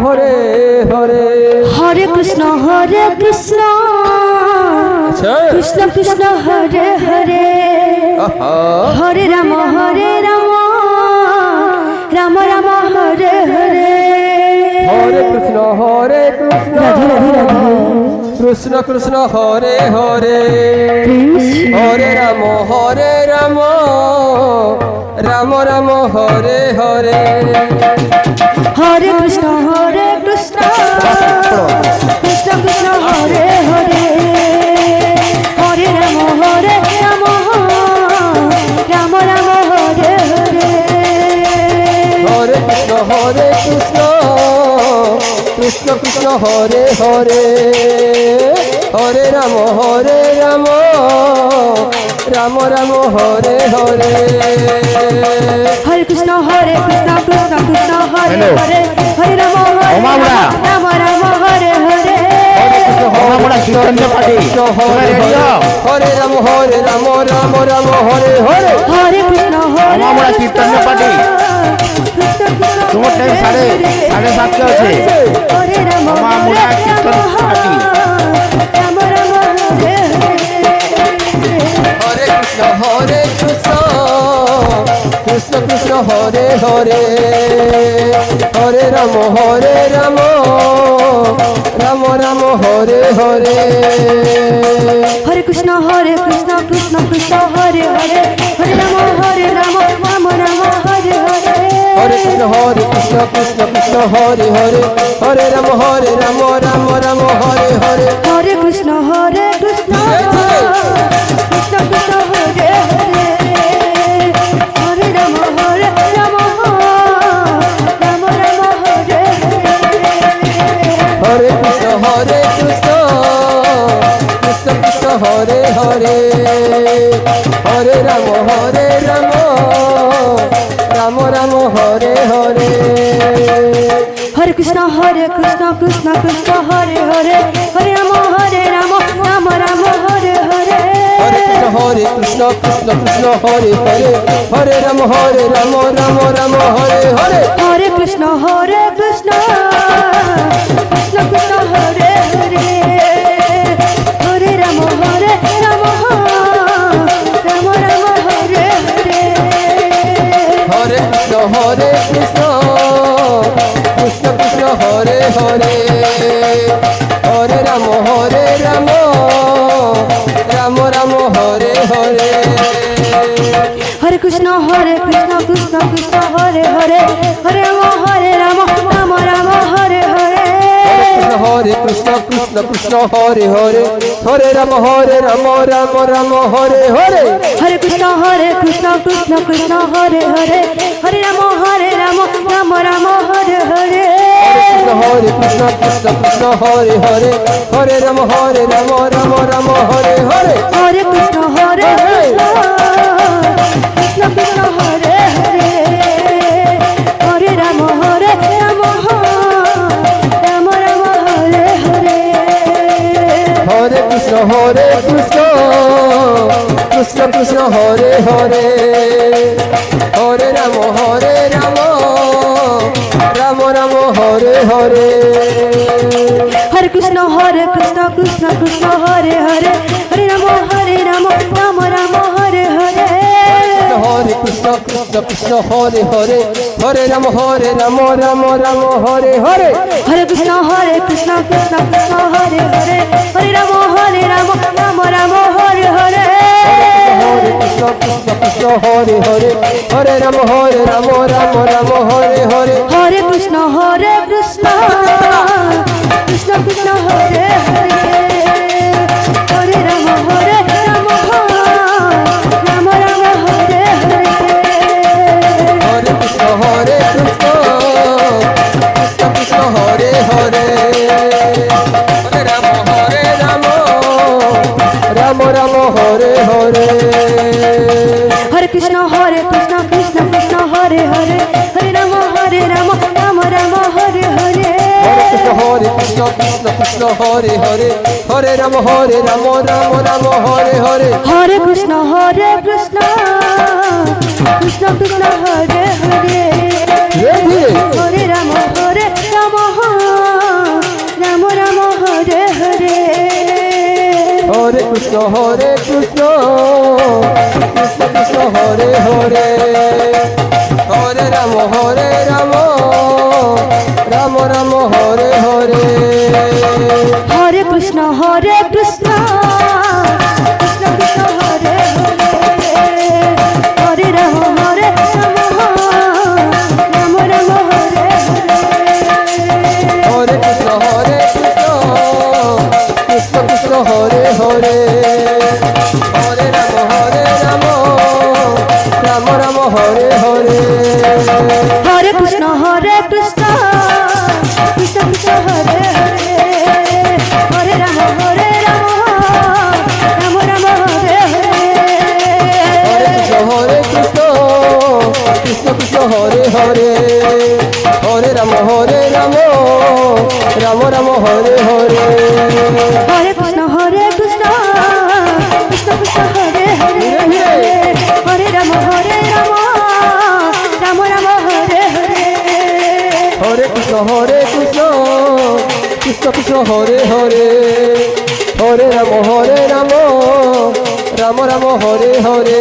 Hare Hare Hare Krishna Krishna Krishna Hare Hare Hare Ram Ram Ram Hare Hare Hare Krishna Radhe Radhe Radhe Krishna Krishna Hare Hare Hare Ram Ram Ram Hare Hare Hare Krishna Krishna Krishna Hare Hare Hare Ram Ram Ram Hare Hare Hare Krishna Krishna Krishna Hare Hare Hare Ram Ram Ram Hare Hare Hare Krishna Krishna Krishna Hare Hare Hare Ram Ram Hare Hare Hare Ram Ram Ram Hare Hare Hare Krishna কীর্তন্য party তোমার time 7:30 আছে হরে রাম আমরা কীর্তন পার্টি রাম হরে হরে কৃষ্ণ কৃষ্ণ কৃষ্ণ হরে হরে হরে রাম রাম রাম হরে হরে হরে কৃষ্ণ কৃষ্ণ কৃষ্ণ হরে হরে হরে রাম রাম হরে হরে হরে কৃষ্ণ কৃষ্ণ হরে হরে হরে রাম রাম রাম হরে হরে হরে কৃষ্ণ কৃষ্ণ কৃষ্ণ কৃষ্ণ হরে হরে হরে রাম রাম রাম হরে হরে কৃষ্ণ কৃষ্ণ কৃষ্ণ হরে হরে হরে রাম রাম রাম হরে হরে হরে কৃষ্ণ কৃষ্ণ কৃষ্ণ হরে হরে হরে রাম রাম রাম হরে হরে হরে কৃষ্ণ কৃষ্ণ হরে হরে হরে রাম রাম রাম হরে হরে হরে কৃষ্ণ কৃষ্ণ কৃষ্ণ কৃষ্ণ হরে হরে হরে রাম রাম রাম হরে হরে হরে কৃষ্ণ কৃষ্ণ কৃষ্ণ হরে হরে হরে রাম রাম রাম হরে হরে হরে কৃষ্ণ কৃষ্ণ কৃষ্ণ হরে হরে হরে রাম রাম হরে হরে হরে কৃষ্ণ কৃষ্ণ হরে হরে হরে রাম রাম রাম হরে হরে হরে কৃষ্ণ কৃষ্ণ কৃষ্ণ হরে হরে হরে রাম রাম রাম হরে হরে হরে কৃষ্ণ কৃষ্ণ হরে হরে হরে রাম রাম রাম হরে হরে হরে কৃষ্ণ কৃষ্ণ কৃষ্ণ হরে হরে হরে রাম রাম রাম হরে হরে হরে কৃষ্ণ কৃষ্ণ কৃষ্ণ হরে হরে হরে রাম রাম রাম হরে হরে হরে কৃষ্ণ কৃষ্ণ কৃষ্ণ হরে হরে হরে রাম রাম রাম হরে হরে হরে কৃষ্ণ কৃষ্ণ হরে হরে হরে রাম রাম রাম হরে হরে হরে কৃষ্ণ কৃষ্ণ কৃষ্ণ হরে হরে হরে রাম রাম রাম হরে হরে হরে কৃষ্ণ কৃষ্ণ হরে হরে হরে রাম রাম রাম হরে হরে হরে কৃষ্ণ কৃষ্ণ কৃষ্ণ কৃষ্ণ হরে হরে হরে রাম রাম রাম হরে হরে হরে কৃষ্ণ কৃষ্ণ কৃষ্ণ হরে হরে হরে রাম রাম রাম হরে হরে হরে কৃষ্ণ কৃষ্ণ কৃষ্ণ হরে হরে হরে রাম রাম রাম হরে হরে হরে কৃষ্ণ কৃষ্ণ হরে হরে হরে রাম রাম রাম হরে হরে হরে কৃষ্ণ কৃষ্ণ কৃষ্ণ কৃষ্ণ হরে হরে ধীরে ধীরে হরে রাম কৃষ্ণ হরে কৃষ্ণ কৃষ্ণ কৃষ্ণ হরে হরে হরে রাম রাম রাম হরে হরে হরে কৃষ্ণ কৃষ্ণ কৃষ্ণ কৃষ্ণ হরে হরে হরে রাম রাম রাম হরে হরে কৃষ্ণ কৃষ্ণ কৃষ্ণ হরে হরে হরে রাম রাম রাম হরে হরে হরে কৃষ্ণ কৃষ্ণ কৃষ্ণ কৃষ্ণ হরে হরে হরে রাম রাম রাম হরে হরে কৃষ্ণ কৃষ্ণ কৃষ্ণ হরে হরে হরে রাম রাম রাম হরে হরে হরে কৃষ্ণ কৃষ্ণ কৃষ্ণ কৃষ্ণ হরে হরে হরে রাম রাম রাম হরে হরে হরে কৃষ্ণ কৃষ্ণ কৃষ্ণ হরে হরে হরে রাম রাম রাম হরে হরে